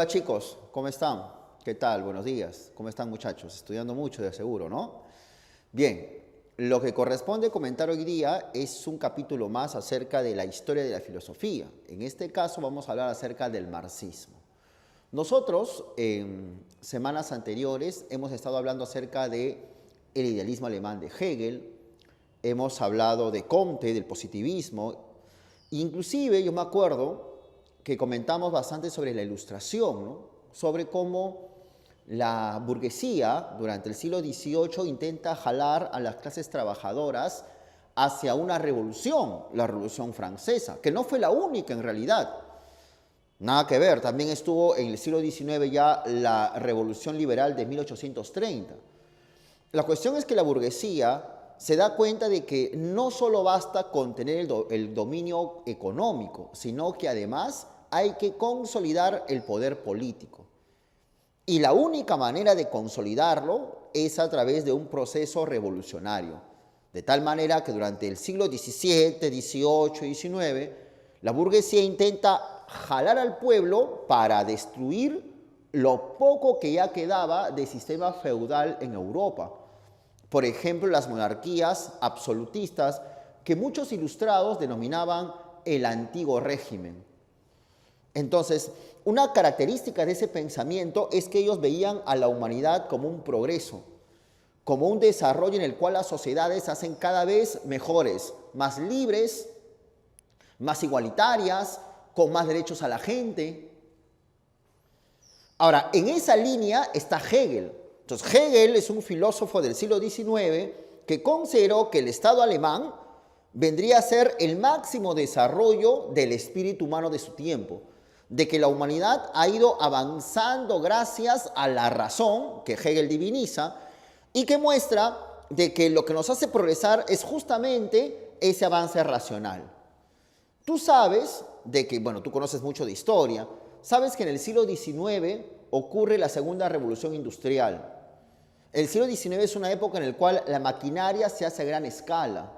Chicos, ¿cómo están? ¿Qué tal? Buenos días. ¿Cómo están muchachos? Estudiando mucho de seguro, ¿no? Bien, lo que corresponde comentar hoy día es un capítulo más acerca de la historia de la filosofía. En este caso vamos a hablar acerca del marxismo. Nosotros en semanas anteriores hemos estado hablando acerca de el idealismo alemán de Hegel, hemos hablado de Comte, del positivismo, inclusive yo me acuerdo que comentamos bastante sobre la Ilustración, ¿no? Sobre cómo la burguesía durante el siglo XVIII intenta jalar a las clases trabajadoras hacia una revolución, la Revolución Francesa, que no fue la única en realidad. Nada que ver, también estuvo en el siglo XIX ya la Revolución Liberal de 1830. La cuestión es que la burguesía se da cuenta de que no solo basta con tener el dominio económico, sino que además hay que consolidar el poder político. Y la única manera de consolidarlo es a través de un proceso revolucionario. De tal manera que durante el siglo XVII, XVIII y XIX, la burguesía intenta jalar al pueblo para destruir lo poco que ya quedaba del sistema feudal en Europa. Por ejemplo, las monarquías absolutistas que muchos ilustrados denominaban el antiguo régimen. Entonces, una característica de ese pensamiento es que ellos veían a la humanidad como un progreso, como un desarrollo en el cual las sociedades se hacen cada vez mejores, más libres, más igualitarias, con más derechos a la gente. Ahora, en esa línea está Hegel. Entonces, Hegel es un filósofo del siglo XIX que consideró que el Estado alemán vendría a ser el máximo desarrollo del espíritu humano de su tiempo, de que la humanidad ha ido avanzando gracias a la razón, que Hegel diviniza, y que muestra de que lo que nos hace progresar es justamente ese avance racional. Tú sabes de que, bueno, tú conoces mucho de historia, sabes que en el siglo XIX ocurre la segunda revolución industrial. El siglo XIX es una época en la cual la maquinaria se hace a gran escala,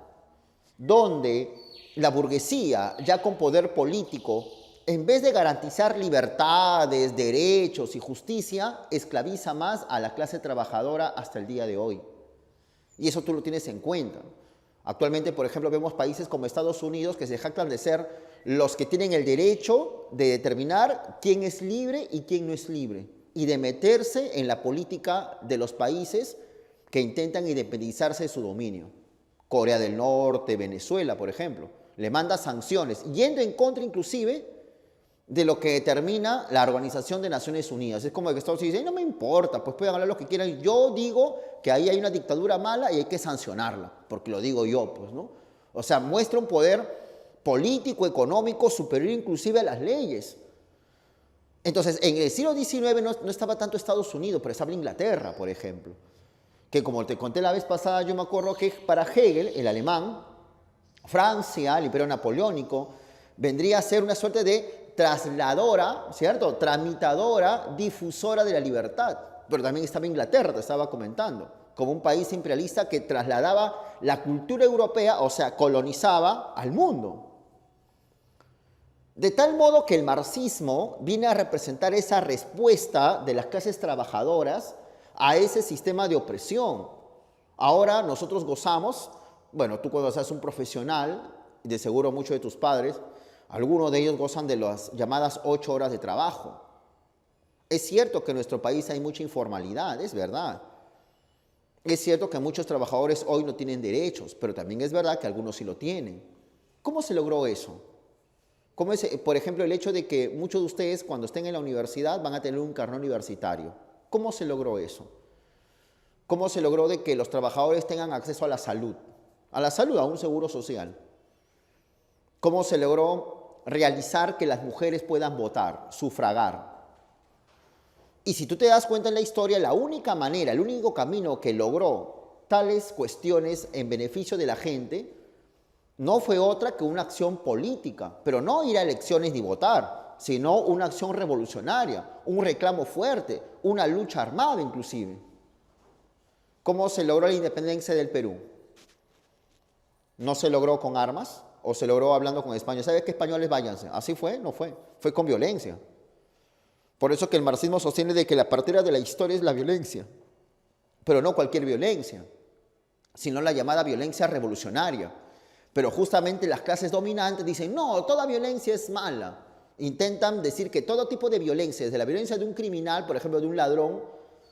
donde la burguesía, ya con poder político, en vez de garantizar libertades, derechos y justicia, esclaviza más a la clase trabajadora hasta el día de hoy. Y eso tú lo tienes en cuenta. Actualmente, por ejemplo, vemos países como Estados Unidos que se jactan de ser los que tienen el derecho de determinar quién es libre y quién no es libre, y de meterse en la política de los países que intentan independizarse de su dominio. Corea del Norte, Venezuela, por ejemplo, le manda sanciones, yendo en contra inclusive de lo que determina la Organización de Naciones Unidas. Es como que Estados Unidos dice, no me importa, pues pueden hablar lo que quieran. Yo digo que ahí hay una dictadura mala y hay que sancionarla, porque lo digo yo, pues, ¿no? O sea, muestra un poder político, económico, superior inclusive a las leyes. Entonces, en el siglo XIX no estaba tanto Estados Unidos, pero estaba Inglaterra, por ejemplo. Que como te conté la vez pasada, yo me acuerdo que para Hegel, el alemán, Francia, el imperio napoleónico, vendría a ser una suerte de trasladora, ¿cierto? Tramitadora, difusora de la libertad. Pero también estaba Inglaterra, te estaba comentando, como un país imperialista que trasladaba la cultura europea, o sea, colonizaba al mundo. De tal modo que el marxismo viene a representar esa respuesta de las clases trabajadoras a ese sistema de opresión. Ahora nosotros gozamos, bueno, tú cuando seas un profesional, de seguro muchos de tus padres, algunos de ellos gozan de las llamadas 8 horas de trabajo. Es cierto que en nuestro país hay mucha informalidad, es verdad. Es cierto que muchos trabajadores hoy no tienen derechos, pero también es verdad que algunos sí lo tienen. ¿Cómo se logró eso? ¿Cómo es, por ejemplo, el hecho de que muchos de ustedes cuando estén en la universidad van a tener un carnet universitario? ¿Cómo se logró eso? ¿Cómo se logró de que los trabajadores tengan acceso a la salud, a un seguro social? ¿Cómo se logró realizar que las mujeres puedan votar, sufragar? Y si tú te das cuenta en la historia, la única manera, el único camino que logró tales cuestiones en beneficio de la gente no fue otra que una acción política, pero no ir a elecciones ni votar, sino una acción revolucionaria, un reclamo fuerte, una lucha armada inclusive. ¿Cómo se logró la independencia del Perú? ¿No se logró con armas? ¿O se logró hablando con España? ¿Sabes qué, españoles, váyanse? ¿Así fue? No fue. Fue con violencia. Por eso que el marxismo sostiene de que la partera de la historia es la violencia, pero no cualquier violencia, sino la llamada violencia revolucionaria. Pero justamente las clases dominantes dicen, no, toda violencia es mala. Intentan decir que todo tipo de violencia, desde la violencia de un criminal, por ejemplo, de un ladrón,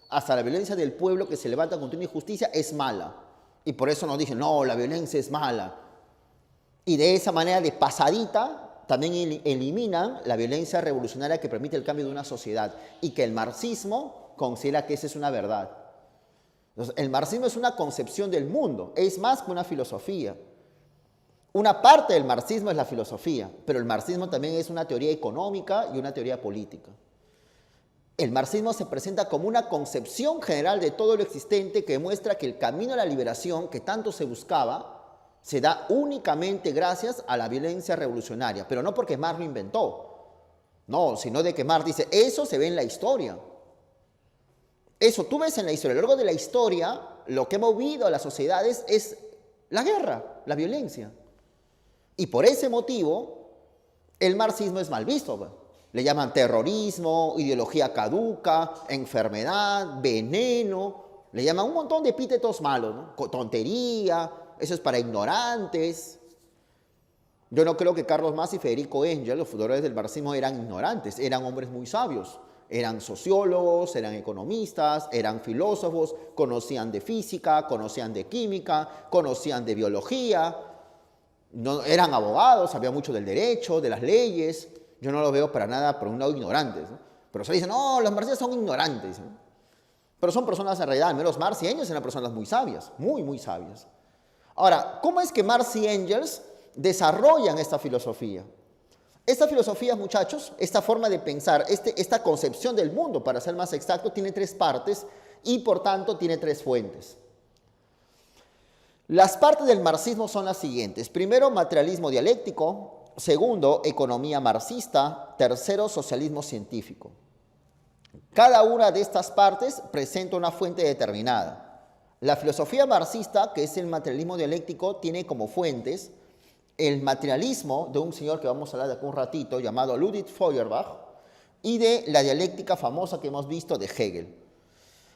hasta la violencia del pueblo que se levanta contra una injusticia, es mala. Y por eso nos dicen, no, la violencia es mala. Y de esa manera, de pasadita, también eliminan la violencia revolucionaria que permite el cambio de una sociedad y que el marxismo considera que esa es una verdad. Entonces, el marxismo es una concepción del mundo, es más que una filosofía. Una parte del marxismo es la filosofía, pero el marxismo también es una teoría económica y una teoría política. El marxismo se presenta como una concepción general de todo lo existente que demuestra que el camino a la liberación que tanto se buscaba se da únicamente gracias a la violencia revolucionaria, pero no porque Marx lo inventó, no, sino de que Marx dice, eso se ve en la historia. Eso tú ves en la historia. A lo largo de la historia, lo que ha movido a las sociedades es la guerra, la violencia. Y por ese motivo, el marxismo es mal visto. Le llaman terrorismo, ideología caduca, enfermedad, veneno. Le llaman un montón de epítetos malos, ¿no? Tontería, eso es para ignorantes. Yo no creo que Carlos Marx y Federico Engels, los fundadores del marxismo, eran ignorantes. Eran hombres muy sabios. Eran sociólogos, eran economistas, eran filósofos, conocían de física, conocían de química, conocían de biología. No, eran abogados, sabían mucho del derecho, de las leyes. Yo no los veo para nada, por un lado, ignorantes, ¿no? Pero se dicen, no, los marxistas son ignorantes, ¿no? Pero son personas en realidad, al menos Marx y Engels eran personas muy sabias, muy, muy sabias. Ahora, ¿cómo es que Marx y Engels desarrollan esta filosofía? Esta filosofía, muchachos, esta forma de pensar, esta concepción del mundo, para ser más exacto, tiene tres partes y, por tanto, tiene tres fuentes. Las partes del marxismo son las siguientes. Primero, materialismo dialéctico. Segundo, economía marxista. Tercero, socialismo científico. Cada una de estas partes presenta una fuente determinada. La filosofía marxista, que es el materialismo dialéctico, tiene como fuentes el materialismo de un señor que vamos a hablar de aquí un ratito, llamado Ludwig Feuerbach, y de la dialéctica famosa que hemos visto de Hegel.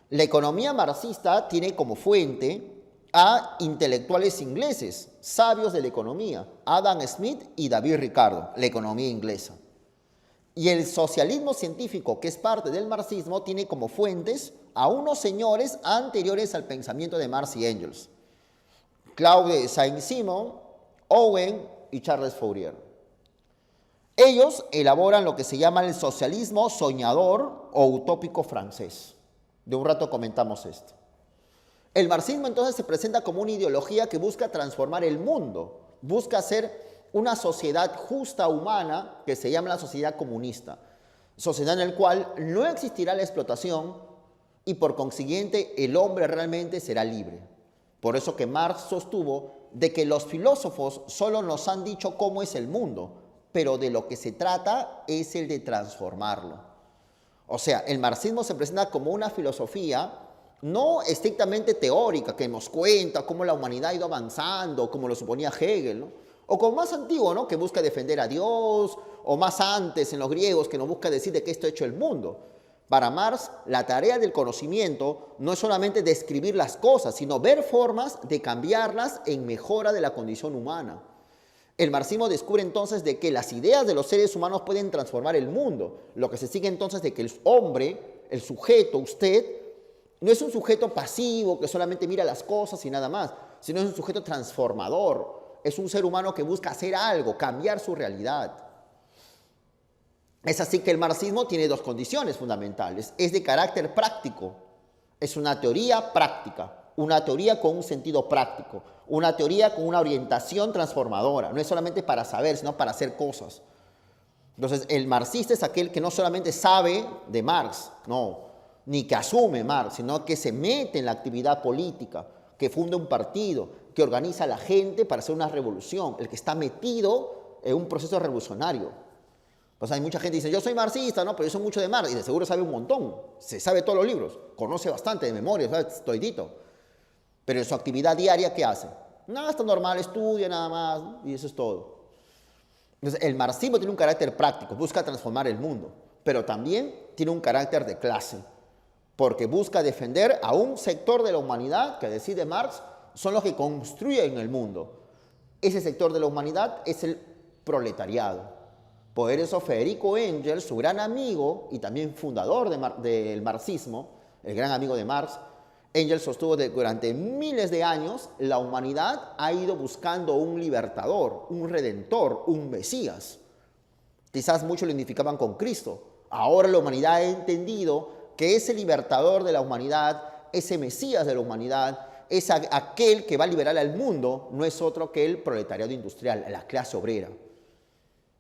La economía marxista tiene como fuente a intelectuales ingleses, sabios de la economía, Adam Smith y David Ricardo, la economía inglesa. Y el socialismo científico, que es parte del marxismo, tiene como fuentes a unos señores anteriores al pensamiento de Marx y Engels, Claude Saint-Simon, Owen y Charles Fourier. Ellos elaboran lo que se llama el socialismo soñador o utópico francés. De un rato comentamos esto. El marxismo entonces se presenta como una ideología que busca transformar el mundo, busca hacer una sociedad justa, humana, que se llama la sociedad comunista, sociedad en la cual no existirá la explotación y por consiguiente el hombre realmente será libre. Por eso que Marx sostuvo de que los filósofos solo nos han dicho cómo es el mundo, pero de lo que se trata es el de transformarlo. O sea, el marxismo se presenta como una filosofía no estrictamente teórica, que nos cuenta cómo la humanidad ha ido avanzando, como lo suponía Hegel, ¿no? O como más antiguo, ¿no? Que busca defender a Dios, o más antes en los griegos, que nos busca decir de qué está hecho el mundo. Para Marx, la tarea del conocimiento no es solamente describir las cosas, sino ver formas de cambiarlas en mejora de la condición humana. El marxismo descubre entonces de que las ideas de los seres humanos pueden transformar el mundo. Lo que se sigue entonces de que el hombre, el sujeto, usted, no es un sujeto pasivo que solamente mira las cosas y nada más, sino es un sujeto transformador. Es un ser humano que busca hacer algo, cambiar su realidad. Es así que el marxismo tiene dos condiciones fundamentales. Es de carácter práctico. Es una teoría práctica, una teoría con un sentido práctico, una teoría con una orientación transformadora. No es solamente para saber, sino para hacer cosas. Entonces, el marxista es aquel que no solamente sabe de Marx, no, ni que asume Marx, sino que se mete en la actividad política, que funda un partido, que organiza a la gente para hacer una revolución, el que está metido en un proceso revolucionario. Pues hay mucha gente que dice, yo soy marxista, ¿no? Pero yo soy mucho de Marx, y de seguro sabe un montón, se sabe todos los libros, conoce bastante de memoria, sabe toditito. Pero en su actividad diaria, ¿qué hace? Nada, está normal, estudia nada más, ¿no? Y eso es todo. Entonces, el marxismo tiene un carácter práctico, busca transformar el mundo. pero también tiene un carácter de clase, porque busca defender a un sector de la humanidad que, decide Marx, son los que construyen el mundo. Ese sector de la humanidad es el proletariado. Por eso Federico Engels, su gran amigo y también fundador del marxismo, el gran amigo de Marx, Engels sostuvo que durante miles de años la humanidad ha ido buscando un libertador, un redentor, un Mesías. Quizás muchos lo identificaban con Cristo. Ahora la humanidad ha entendido que ese libertador de la humanidad, ese Mesías de la humanidad, es aquel que va a liberar al mundo, no es otro que el proletariado industrial, la clase obrera.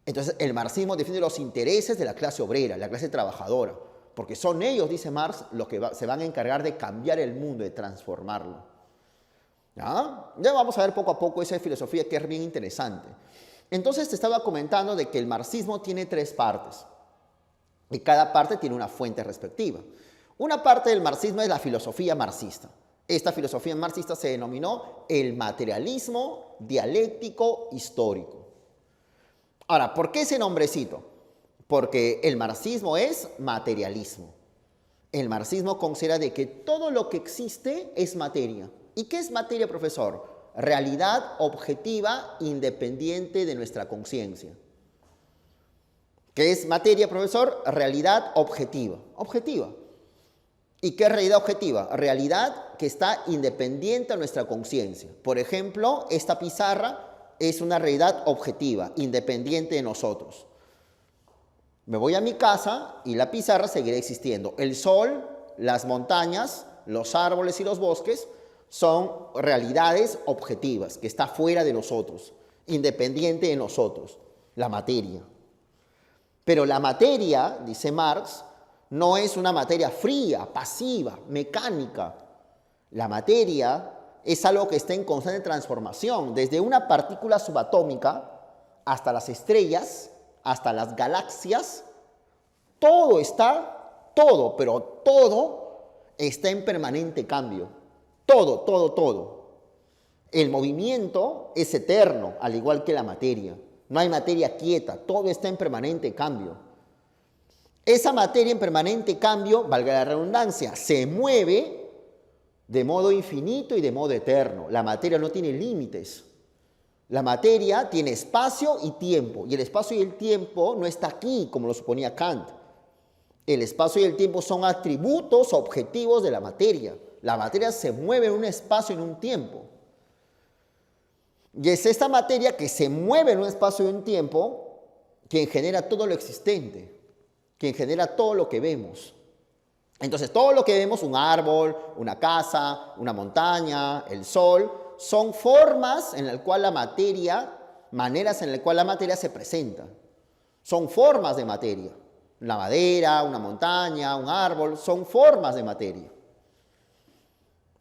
Entonces el marxismo defiende los intereses de la clase obrera, la clase trabajadora, porque son ellos, dice Marx, los que se van a encargar de cambiar el mundo, de transformarlo. ¿Ya? Ya vamos a ver poco a poco esa filosofía que es bien interesante. Entonces te estaba comentando de que el marxismo tiene 3 partes, y cada parte tiene una fuente respectiva. Una parte del marxismo es la filosofía marxista. Esta filosofía marxista se denominó el materialismo dialéctico histórico. Ahora, ¿por qué ese nombrecito? Porque el marxismo es materialismo. El marxismo considera de que todo lo que existe es materia. ¿Y qué es materia, profesor? Realidad objetiva independiente de nuestra conciencia. ¿Qué es materia, profesor? Realidad objetiva. Objetiva. ¿Y qué es realidad objetiva? Realidad que está independiente de nuestra conciencia. Por ejemplo, esta pizarra es una realidad objetiva, independiente de nosotros. Me voy a mi casa y la pizarra seguirá existiendo. El sol, las montañas, los árboles y los bosques son realidades objetivas, que está fuera de nosotros, independiente de nosotros, la materia. Pero la materia, dice Marx, no es una materia fría, pasiva, mecánica. La materia es algo que está en constante transformación, desde una partícula subatómica hasta las estrellas, hasta las galaxias. Todo está en permanente cambio. Todo. El movimiento es eterno, al igual que la materia. No hay materia quieta, todo está en permanente cambio. Esa materia en permanente cambio, valga la redundancia, se mueve de modo infinito y de modo eterno. La materia no tiene límites. La materia tiene espacio y tiempo, y el espacio y el tiempo no está aquí, como lo suponía Kant. El espacio y el tiempo son atributos objetivos de la materia. La materia se mueve en un espacio y en un tiempo. Y es esta materia que se mueve en un espacio y en un tiempo quien genera todo lo existente, quien genera todo lo que vemos. Entonces, todo lo que vemos, un árbol, una casa, una montaña, el sol, son formas en las cuales maneras en las cuales la materia se presenta. Son formas de materia. La madera, una montaña, un árbol, son formas de materia.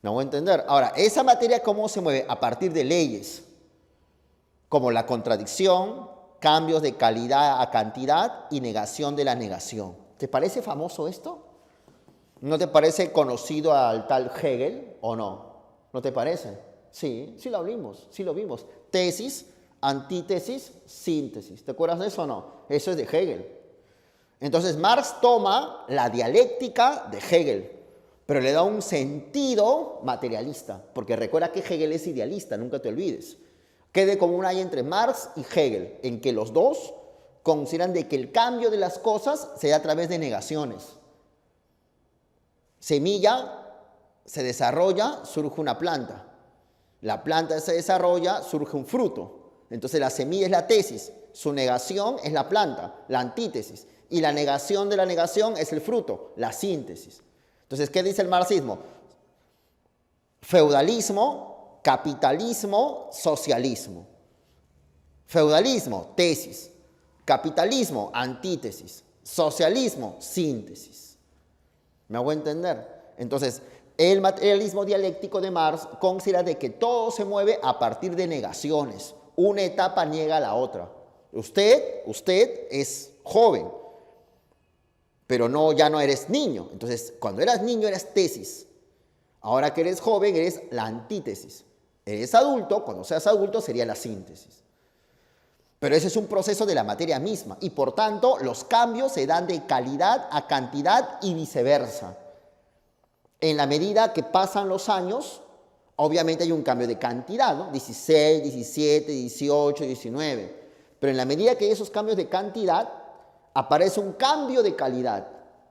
¿Me voy a entender? Ahora, esa materia, ¿cómo se mueve? A partir de leyes, como la contradicción, cambios de calidad a cantidad y negación de la negación. ¿Te parece famoso esto? ¿No te parece conocido al tal Hegel o no? ¿No te parece? Sí lo vimos. Tesis, antítesis, síntesis. ¿Te acuerdas de eso o no? Eso es de Hegel. Entonces Marx toma la dialéctica de Hegel, pero le da un sentido materialista, porque recuerda que Hegel es idealista, nunca te olvides. ¿Qué de común hay entre Marx y Hegel? En que los dos consideran de que el cambio de las cosas se da a través de negaciones. Semilla se desarrolla, surge una planta. La planta se desarrolla, surge un fruto. Entonces la semilla es la tesis, su negación es la planta, la antítesis. Y la negación de la negación es el fruto, la síntesis. Entonces, ¿qué dice el marxismo? Feudalismo, capitalismo, socialismo. Feudalismo, tesis. Capitalismo, antítesis. Socialismo, síntesis. ¿Me hago entender? Entonces, el materialismo dialéctico de Marx considera de que todo se mueve a partir de negaciones. Una etapa niega a la otra. Usted es joven, pero ya no eres niño. Entonces, cuando eras niño eras tesis. Ahora que eres joven eres la antítesis. Eres adulto, cuando seas adulto sería la síntesis. Pero ese es un proceso de la materia misma y por tanto los cambios se dan de calidad a cantidad y viceversa. En la medida que pasan los años, obviamente hay un cambio de cantidad, ¿no? 16, 17, 18, 19. Pero en la medida que hay esos cambios de cantidad, aparece un cambio de calidad,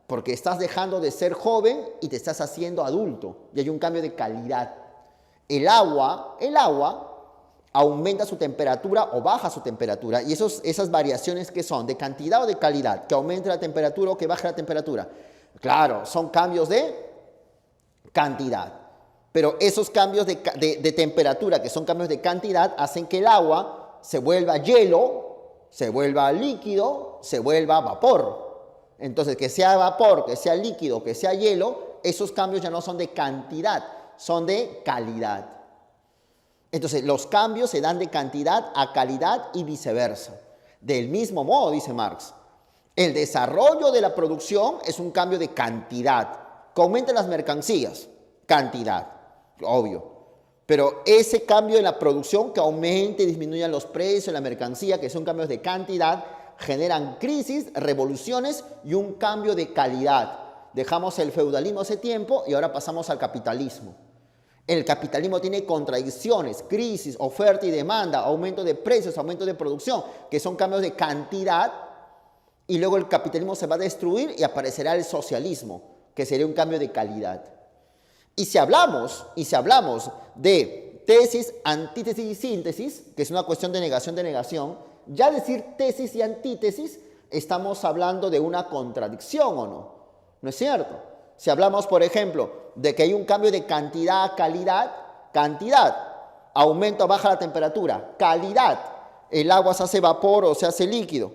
porque estás dejando de ser joven y te estás haciendo adulto, y hay un cambio de calidad. El agua aumenta su temperatura o baja su temperatura, y esas variaciones que son de cantidad o de calidad, que aumente la temperatura o que baje la temperatura, claro, son cambios de cantidad. Pero esos cambios de temperatura, que son cambios de cantidad, hacen que el agua se vuelva hielo, se vuelva líquido, se vuelva vapor. Entonces, que sea vapor, que sea líquido, que sea hielo, esos cambios ya no son de cantidad, son de calidad. Entonces, los cambios se dan de cantidad a calidad y viceversa. Del mismo modo, dice Marx, el desarrollo de la producción es un cambio de cantidad, que aumenten las mercancías, cantidad, obvio. Pero ese cambio en la producción, que aumente y disminuyan los precios de la mercancía, que son cambios de cantidad, generan crisis, revoluciones y un cambio de calidad. Dejamos el feudalismo hace tiempo y ahora pasamos al capitalismo. El capitalismo tiene contradicciones, crisis, oferta y demanda, aumento de precios, aumento de producción, que son cambios de cantidad, y luego el capitalismo se va a destruir y aparecerá el socialismo, que sería un cambio de calidad. Y si hablamos de tesis, antítesis y síntesis, que es una cuestión de negación, ya decir tesis y antítesis, estamos hablando de una contradicción, ¿o no? ¿No es cierto? Si hablamos, por ejemplo, de que hay un cambio de cantidad a calidad, cantidad, aumenta o baja la temperatura, calidad, el agua se hace vapor o se hace líquido,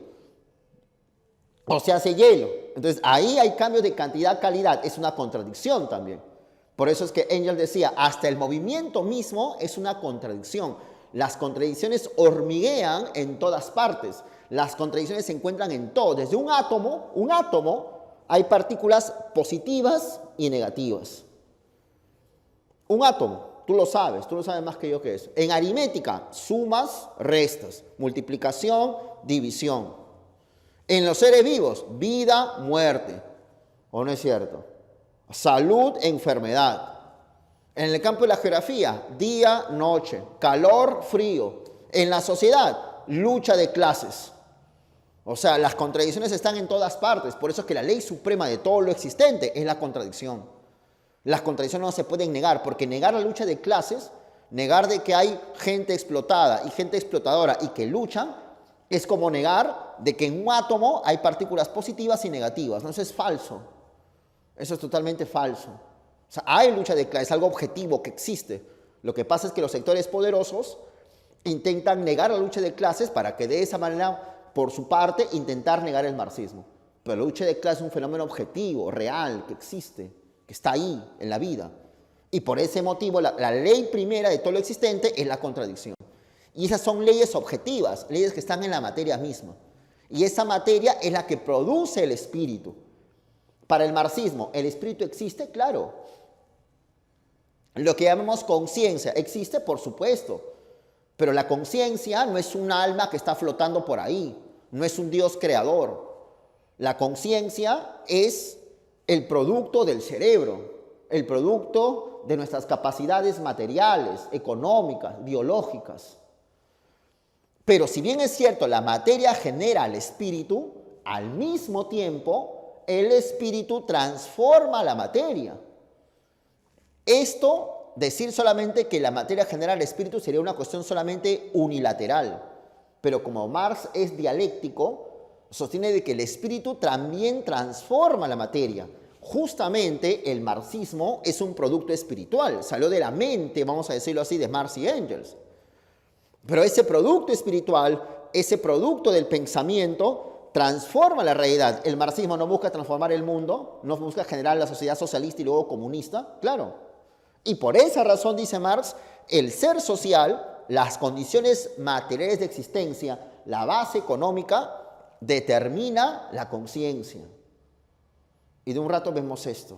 o se hace hielo. Entonces, ahí hay cambios de cantidad a calidad, es una contradicción también. Por eso es que Engels decía, hasta el movimiento mismo es una contradicción. Las contradicciones hormiguean en todas partes. Las contradicciones se encuentran en todo. Desde un átomo, hay partículas positivas y negativas. Un átomo, tú lo sabes más que yo que eso. En aritmética, sumas, restas, multiplicación, división. En los seres vivos, vida, muerte. ¿O no es cierto? Salud, enfermedad. En el campo de la geografía, día, noche, calor, frío. En la sociedad, lucha de clases. O sea, las contradicciones están en todas partes. Por eso es que la ley suprema de todo lo existente es la contradicción. Las contradicciones no se pueden negar, porque negar la lucha de clases, negar de que hay gente explotada y gente explotadora y que luchan, es como negar de que en un átomo hay partículas positivas y negativas. No, eso es falso. Eso es totalmente falso. O sea, hay lucha de clases, es algo objetivo que existe. Lo que pasa es que los sectores poderosos intentan negar la lucha de clases para que de esa manera, por su parte, intentar negar el marxismo. Pero la lucha de clases es un fenómeno objetivo, real, que existe, que está ahí en la vida. Y por ese motivo, la ley primera de todo lo existente es la contradicción. Y esas son leyes objetivas, leyes que están en la materia misma. Y esa materia es la que produce el espíritu. Para el marxismo, ¿el espíritu existe? Claro. Lo que llamamos conciencia, ¿existe? Por supuesto. Pero la conciencia no es un alma que está flotando por ahí, no es un Dios creador. La conciencia es el producto del cerebro, el producto de nuestras capacidades materiales, económicas, biológicas. Pero si bien es cierto, la materia genera el espíritu, al mismo tiempo el espíritu transforma la materia. Esto, decir solamente que la materia genera el espíritu sería una cuestión solamente unilateral. Pero como Marx es dialéctico, sostiene de que el espíritu también transforma la materia. Justamente el marxismo es un producto espiritual, salió de la mente, vamos a decirlo así, de Marx y Engels. Pero ese producto espiritual, ese producto del pensamiento, transforma la realidad. El marxismo no busca transformar el mundo, no busca generar la sociedad socialista y luego comunista, claro. Y por esa razón, dice Marx, el ser social, las condiciones materiales de existencia, la base económica, determina la conciencia. Y de un rato vemos esto,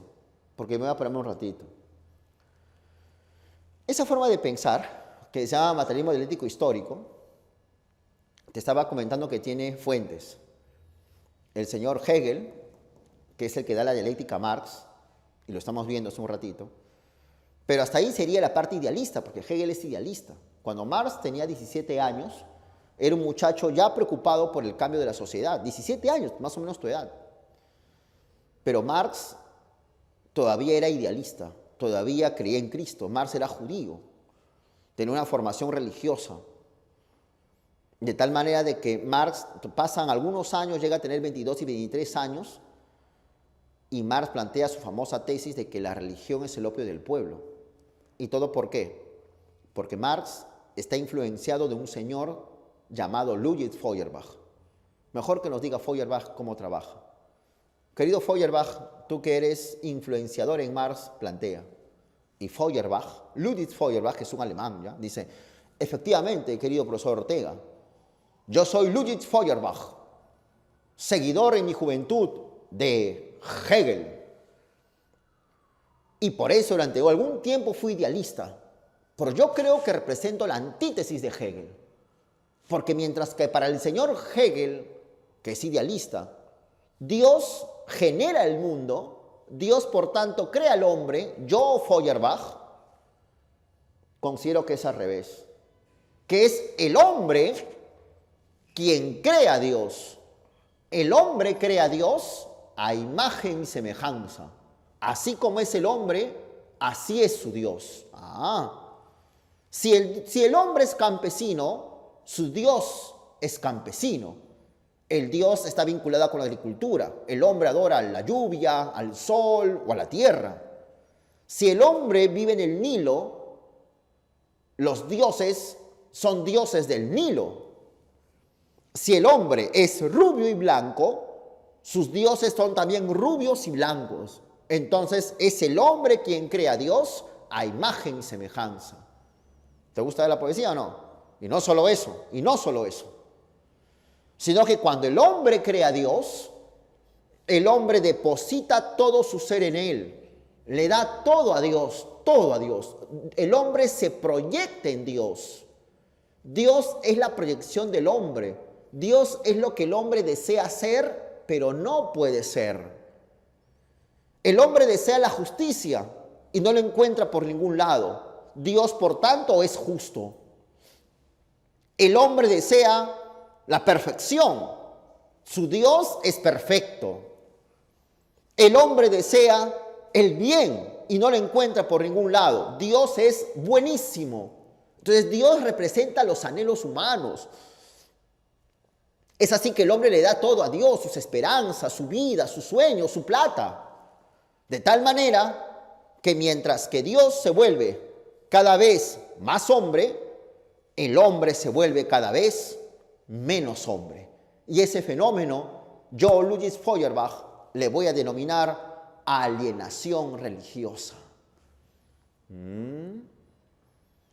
porque me voy a pararme un ratito. Esa forma de pensar, que se llama materialismo dialéctico histórico, te estaba comentando que tiene fuentes. El señor Hegel, que es el que da la dialéctica a Marx, y lo estamos viendo hace un ratito, pero hasta ahí sería la parte idealista, porque Hegel es idealista. Cuando Marx tenía 17 años, era un muchacho ya preocupado por el cambio de la sociedad. 17 años, más o menos tu edad. Pero Marx todavía era idealista, todavía creía en Cristo. Marx era judío, tenía una formación religiosa. De tal manera de que Marx, pasan algunos años, llega a tener 22 y 23 años, y Marx plantea su famosa tesis de que la religión es el opio del pueblo. ¿Y todo por qué? Porque Marx está influenciado de un señor llamado Ludwig Feuerbach. Mejor que nos diga Feuerbach cómo trabaja. Querido Feuerbach, tú que eres influenciador en Marx, plantea. Y Feuerbach, Ludwig Feuerbach, que es un alemán, ¿ya? Dice, efectivamente, querido profesor Ortega, yo soy Ludwig Feuerbach, seguidor en mi juventud de Hegel. Y por eso durante algún tiempo fui idealista. Pero yo creo que represento la antítesis de Hegel. Porque mientras que para el señor Hegel, que es idealista, Dios genera el mundo, Dios por tanto crea al hombre, yo, Feuerbach, considero que es al revés. Que es el hombre quien crea a Dios. El hombre crea a Dios a imagen y semejanza. Así como es el hombre, así es su Dios. Si el hombre es campesino, su Dios es campesino. El Dios está vinculado con la agricultura. El hombre adora a la lluvia, al sol o a la tierra. Si el hombre vive en el Nilo, los dioses son dioses del Nilo. Si el hombre es rubio y blanco, sus dioses son también rubios y blancos. Entonces es el hombre quien crea a Dios a imagen y semejanza. ¿Te gusta la poesía o no? Y no solo eso, sino que cuando el hombre crea a Dios, el hombre deposita todo su ser en él, le da todo a Dios, todo a Dios. El hombre se proyecta en Dios. Dios es la proyección del hombre. Dios es lo que el hombre desea ser, pero no puede ser. El hombre desea la justicia y no la encuentra por ningún lado. Dios, por tanto, es justo. El hombre desea la perfección. Su Dios es perfecto. El hombre desea el bien y no lo encuentra por ningún lado. Dios es buenísimo. Entonces Dios representa los anhelos humanos. Es así que el hombre le da todo a Dios, sus esperanzas, su vida, sus sueños, su plata. De tal manera que mientras que Dios se vuelve cada vez más hombre, el hombre se vuelve cada vez menos hombre. Y ese fenómeno, yo, Ludwig Feuerbach, le voy a denominar alienación religiosa.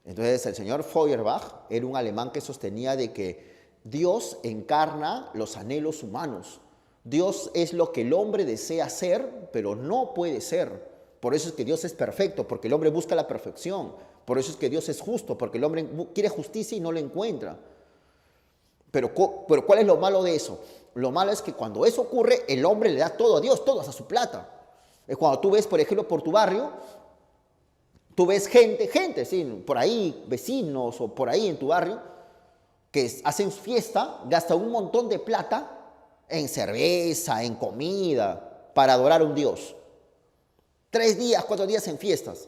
Entonces, el señor Feuerbach era un alemán que sostenía de que Dios encarna los anhelos humanos. Dios es lo que el hombre desea ser, pero no puede ser. Por eso es que Dios es perfecto, porque el hombre busca la perfección. Por eso es que Dios es justo, porque el hombre quiere justicia y no la encuentra. Pero ¿cuál es lo malo de eso? Lo malo es que cuando eso ocurre, el hombre le da todo a Dios, todo hasta su plata. Es cuando tú ves, por ejemplo, por tu barrio, tú ves gente, sí, por ahí, vecinos o por ahí en tu barrio, que hacen fiesta, gastan un montón de plata en cerveza, en comida, para adorar a un Dios. 3 días, 4 días en fiestas.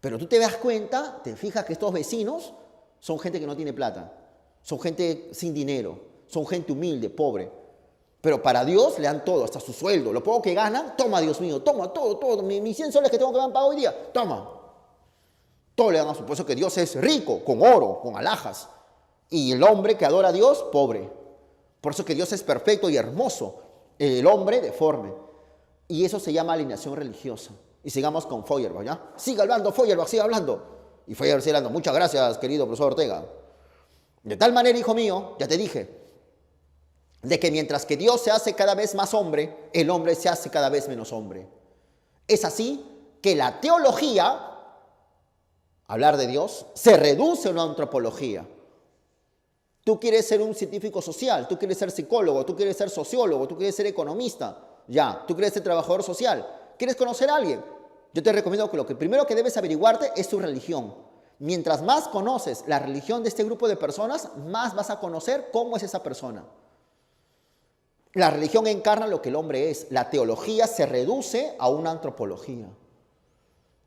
Pero tú te das cuenta, te fijas que estos vecinos son gente que no tiene plata, son gente sin dinero, son gente humilde, pobre. Pero para Dios le dan todo, hasta su sueldo. Lo poco que ganan, toma, Dios mío, toma todo. Mis 100 soles que tengo que me han pagado hoy día, toma. Todo le dan a su puesto, que Dios es rico, con oro, con alhajas. Y el hombre que adora a Dios, pobre. Por eso que Dios es perfecto y hermoso, el hombre deforme. Y eso se llama alienación religiosa. Y sigamos con Feuerbach, ¿ya? Siga hablando, Feuerbach, siga hablando. Y Feuerbach sigue hablando. Muchas gracias, querido profesor Ortega. De tal manera, hijo mío, ya te dije, de que mientras que Dios se hace cada vez más hombre, el hombre se hace cada vez menos hombre. Es así que la teología, hablar de Dios, se reduce a una antropología. Tú quieres ser un científico social, tú quieres ser psicólogo, tú quieres ser sociólogo, tú quieres ser economista, ya, tú quieres ser trabajador social. ¿Quieres conocer a alguien? Yo te recomiendo que lo que primero que debes averiguarte es tu religión. Mientras más conoces la religión de este grupo de personas, más vas a conocer cómo es esa persona. La religión encarna lo que el hombre es. La teología se reduce a una antropología.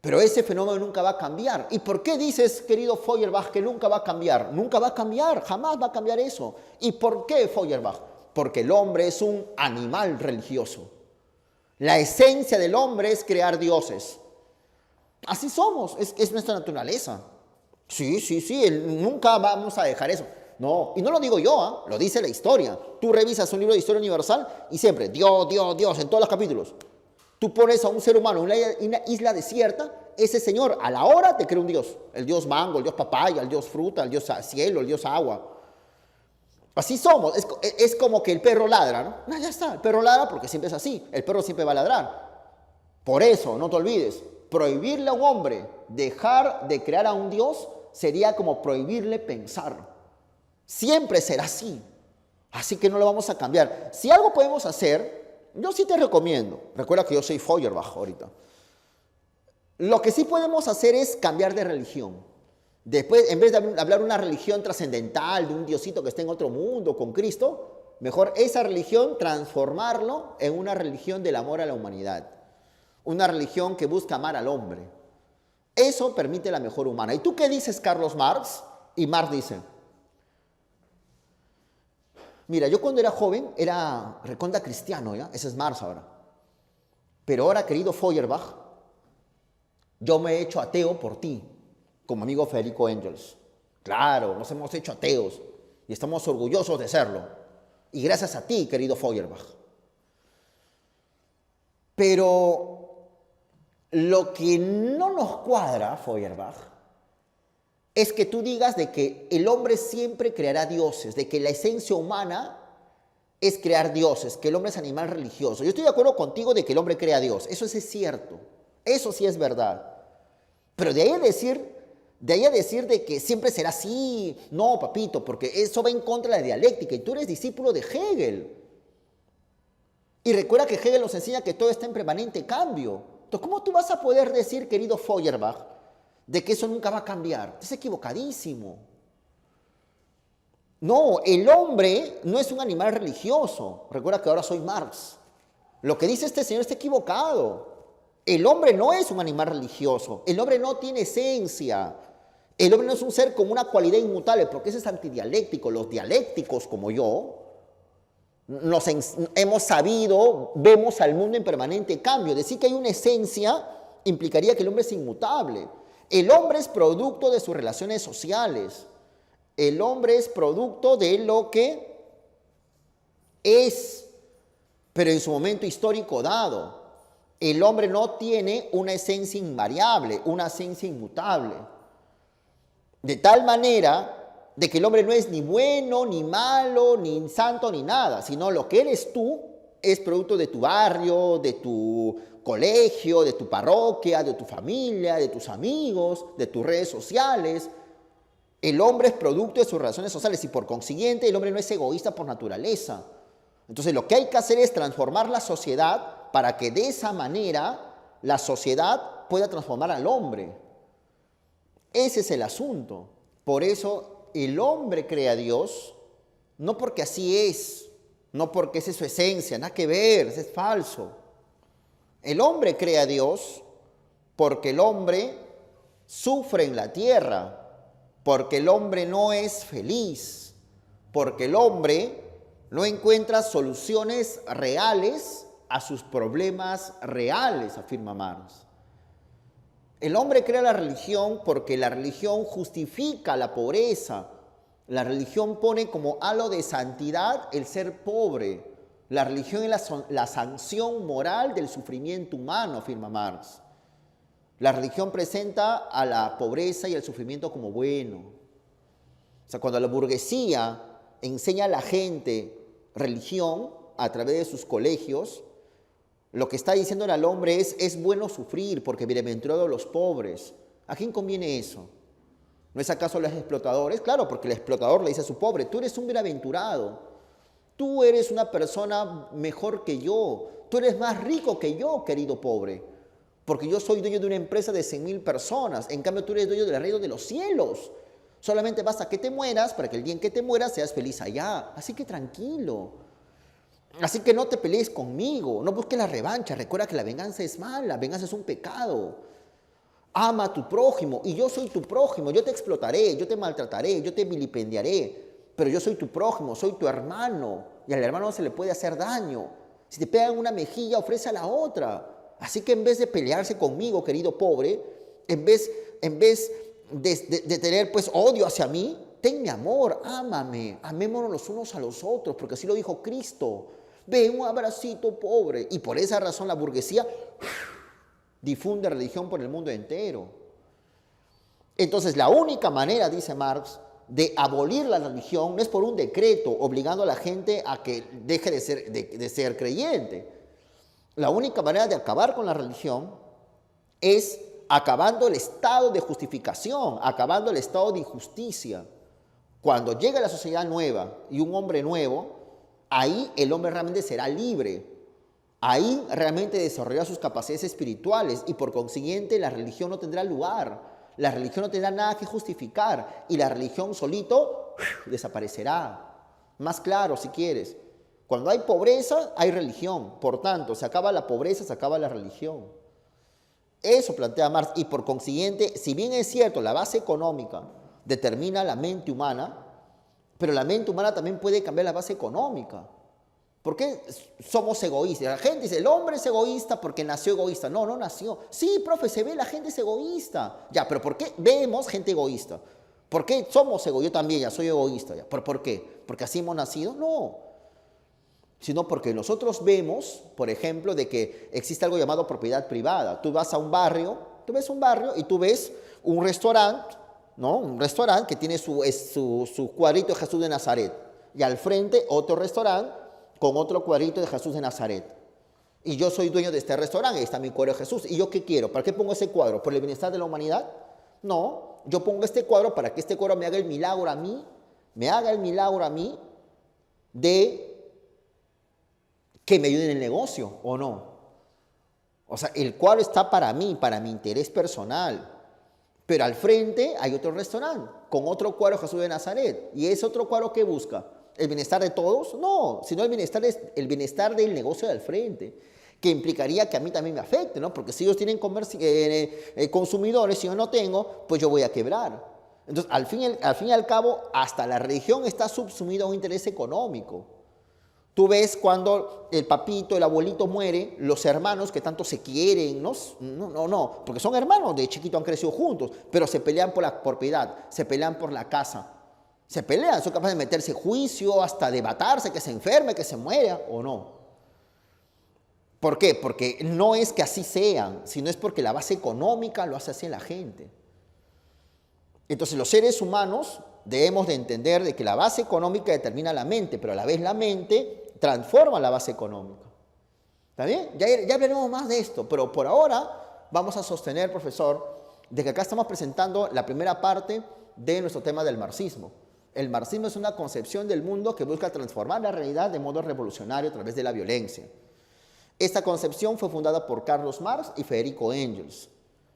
Pero ese fenómeno nunca va a cambiar. ¿Y por qué dices, querido Feuerbach, que nunca va a cambiar? Nunca va a cambiar, jamás va a cambiar eso. ¿Y por qué, Feuerbach? Porque el hombre es un animal religioso. La esencia del hombre es crear dioses. Así somos, es nuestra naturaleza. Sí, nunca vamos a dejar eso. No, y no lo digo yo, lo dice la historia. Tú revisas un libro de historia universal y siempre, Dios, Dios, Dios, en todos los capítulos. Tú pones a un ser humano en una isla desierta, ese señor a la hora te crea un Dios. El Dios mango, el Dios papaya, el Dios fruta, el Dios cielo, el Dios agua. Así somos, es como que el perro ladra, ¿no? No, ya está, el perro ladra porque siempre es así, el perro siempre va a ladrar. Por eso, no te olvides, prohibirle a un hombre dejar de crear a un Dios sería como prohibirle pensar. Siempre será así, así que no lo vamos a cambiar. Si algo podemos hacer, yo sí te recomiendo, recuerda que yo soy Feuerbach ahorita, lo que sí podemos hacer es cambiar de religión. Después, en vez de hablar de una religión trascendental, de un diosito que está en otro mundo con Cristo, mejor esa religión transformarlo en una religión del amor a la humanidad. Una religión que busca amar al hombre. Eso permite la mejor humana. ¿Y tú qué dices, Carlos Marx? Y Marx dice, mira, yo cuando era joven era recontra cristiano, ¿ya? Ese es Marx ahora. Pero ahora, querido Feuerbach, yo me he hecho ateo por ti, como amigo Federico Engels. Claro, nos hemos hecho ateos y estamos orgullosos de serlo. Y gracias a ti, querido Feuerbach. Pero lo que no nos cuadra, Feuerbach, es que tú digas de que el hombre siempre creará dioses, de que la esencia humana es crear dioses, que el hombre es animal religioso. Yo estoy de acuerdo contigo de que el hombre crea a Dios, eso sí es cierto, eso sí es verdad. Pero de ahí a decir de que siempre será así, no, papito, porque eso va en contra de la dialéctica y tú eres discípulo de Hegel. Y recuerda que Hegel nos enseña que todo está en permanente cambio. Entonces, ¿cómo tú vas a poder decir, querido Feuerbach, de que eso nunca va a cambiar? Es equivocadísimo. No, el hombre no es un animal religioso. Recuerda que ahora soy Marx. Lo que dice este señor está equivocado. El hombre no es un animal religioso. El hombre no tiene esencia. El hombre no es un ser con una cualidad inmutable, porque ese es antidialéctico. Los dialécticos como yo hemos sabido, vemos al mundo en permanente cambio. Decir que hay una esencia implicaría que el hombre es inmutable. El hombre es producto de sus relaciones sociales. El hombre es producto de lo que es, pero en su momento histórico dado. El hombre no tiene una esencia invariable, una esencia inmutable. De tal manera de que el hombre no es ni bueno, ni malo, ni santo, ni nada, sino lo que eres tú es producto de tu barrio, de tu colegio, de tu parroquia, de tu familia, de tus amigos, de tus redes sociales. El hombre es producto de sus relaciones sociales y por consiguiente el hombre no es egoísta por naturaleza. Entonces lo que hay que hacer es transformar la sociedad para que de esa manera la sociedad pueda transformar al hombre. Ese es el asunto. Por eso el hombre crea a Dios, no porque así es, no porque esa es su esencia, nada que ver, eso es falso. El hombre crea a Dios porque el hombre sufre en la tierra, porque el hombre no es feliz, porque el hombre no encuentra soluciones reales a sus problemas reales, afirma Marx. El hombre crea la religión porque la religión justifica la pobreza. La religión pone como halo de santidad el ser pobre. La religión es la sanción moral del sufrimiento humano, afirma Marx. La religión presenta a la pobreza y el sufrimiento como bueno. O sea, cuando la burguesía enseña a la gente religión a través de sus colegios, lo que está diciendo al hombre es bueno sufrir porque bienaventurados los pobres. ¿A quién conviene eso? ¿No es acaso los explotadores? Claro, porque el explotador le dice a su pobre, tú eres un bienaventurado, tú eres una persona mejor que yo, tú eres más rico que yo, querido pobre, porque yo soy dueño de una empresa de 100,000 personas, en cambio tú eres dueño del reino de los cielos. Solamente basta que te mueras para que el día en que te mueras seas feliz allá. Así que tranquilo. Así que no te pelees conmigo, no busques la revancha, recuerda que la venganza es mala, la venganza es un pecado. Ama a tu prójimo y yo soy tu prójimo, yo te explotaré, yo te maltrataré, yo te vilipendiaré, pero yo soy tu prójimo, soy tu hermano y al hermano no se le puede hacer daño. Si te pegan una mejilla, ofrece a la otra. Así que en vez de pelearse conmigo, querido pobre, en vez de tener pues odio hacia mí, ten mi amor, ámame, amémonos los unos a los otros, porque así lo dijo Cristo. Ve, un abracito, pobre. Y por esa razón la burguesía difunde religión por el mundo entero. Entonces, la única manera, dice Marx, de abolir la religión no es por un decreto obligando a la gente a que deje de ser creyente. La única manera de acabar con la religión es acabando el estado de justificación, acabando el estado de injusticia. Cuando llega la sociedad nueva y un hombre nuevo, ahí el hombre realmente será libre. Ahí realmente desarrollará sus capacidades espirituales y por consiguiente la religión no tendrá lugar. La religión no tendrá nada que justificar y la religión solito desaparecerá. Más claro, si quieres. Cuando hay pobreza, hay religión. Por tanto, se acaba la pobreza, se acaba la religión. Eso plantea Marx y por consiguiente, si bien es cierto, la base económica determina la mente humana, pero la mente humana también puede cambiar la base económica. ¿Por qué somos egoístas? La gente dice, el hombre es egoísta porque nació egoísta. No, no nació. Sí, profe, se ve, la gente es egoísta. Ya, pero ¿por qué vemos gente egoísta? ¿Por qué somos egoístas? Yo también ya soy egoísta. Ya. ¿Por qué? ¿Porque así hemos nacido? No. Sino porque nosotros vemos, por ejemplo, de que existe algo llamado propiedad privada. Tú vas a un barrio, tú ves un barrio y tú ves un restaurante, ¿no? Un restaurante que tiene su cuadrito de Jesús de Nazaret. Y al frente otro restaurante con otro cuadrito de Jesús de Nazaret. Y yo soy dueño de este restaurante, ahí está mi cuadro de Jesús. ¿Y yo qué quiero? ¿Para qué pongo ese cuadro? ¿Por el bienestar de la humanidad? No, yo pongo este cuadro para que este cuadro me haga el milagro a mí, de que me ayude en el negocio, ¿o no? O sea, el cuadro está para mí, para mi interés personal. Pero al frente hay otro restaurante con otro cuadro de Jesús de Nazaret. ¿Y ese otro cuadro qué busca? ¿El bienestar de todos? No, sino el bienestar del negocio del frente, que implicaría que a mí también me afecte, ¿no? Porque si ellos tienen consumidores y yo no tengo, pues yo voy a quebrar. Entonces, al fin y al cabo, hasta la religión está subsumida a un interés económico. Tú ves cuando el papito, el abuelito muere, los hermanos que tanto se quieren, no, porque son hermanos, de chiquito han crecido juntos, pero se pelean por la propiedad, se pelean por la casa. Se pelean, son capaces de meterse juicio, hasta de matarse, que se enferme, que se muera o no. ¿Por qué? Porque no es que así sean, sino es porque la base económica lo hace así la gente. Entonces los seres humanos debemos de entender de que la base económica determina la mente, pero a la vez la mente transforma la base económica. ¿Está bien? Ya hablaremos más de esto, pero por ahora vamos a sostener, profesor, de que acá estamos presentando la primera parte de nuestro tema del marxismo. El marxismo es una concepción del mundo que busca transformar la realidad de modo revolucionario a través de la violencia. Esta concepción fue fundada por Carlos Marx y Federico Engels.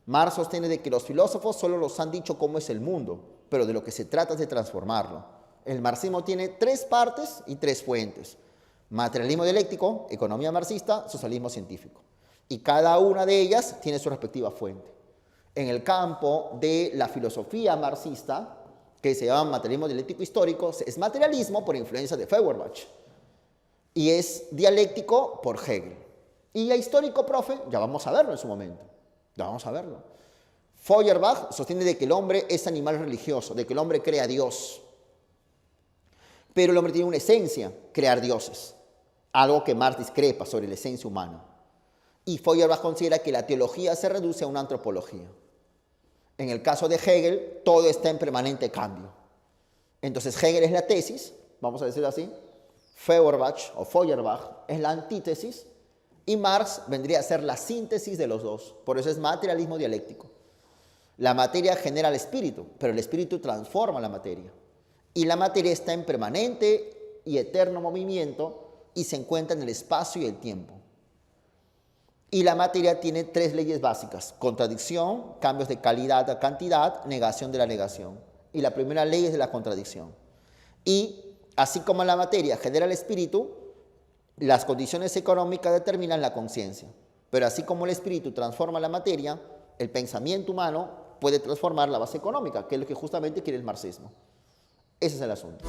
Marx sostiene de que los filósofos solo nos han dicho cómo es el mundo, pero de lo que se trata es de transformarlo. El marxismo tiene 3 partes y 3 fuentes: materialismo dialéctico, economía marxista, socialismo científico. Y cada una de ellas tiene su respectiva fuente. En el campo de la filosofía marxista, que se llama materialismo dialéctico histórico, es materialismo por influencia de Feuerbach y es dialéctico por Hegel. Y ya histórico, profe, ya vamos a verlo en su momento, ya vamos a verlo. Feuerbach sostiene de que el hombre es animal religioso, de que el hombre crea a Dios, pero el hombre tiene una esencia, crear dioses, algo que Marx discrepa sobre la esencia humana. Y Feuerbach considera que la teología se reduce a una antropología. En el caso de Hegel, todo está en permanente cambio. Entonces Hegel es la tesis, vamos a decirlo así, Feuerbach es la antítesis y Marx vendría a ser la síntesis de los dos. Por eso es materialismo dialéctico. La materia genera el espíritu, pero el espíritu transforma la materia. Y la materia está en permanente y eterno movimiento y se encuentra en el espacio y el tiempo. Y la materia tiene 3 leyes básicas: contradicción, cambios de calidad a cantidad, negación de la negación. Y la primera ley es de la contradicción. Y así como la materia genera el espíritu, las condiciones económicas determinan la conciencia. Pero así como el espíritu transforma la materia, el pensamiento humano puede transformar la base económica, que es lo que justamente quiere el marxismo. Ese es el asunto.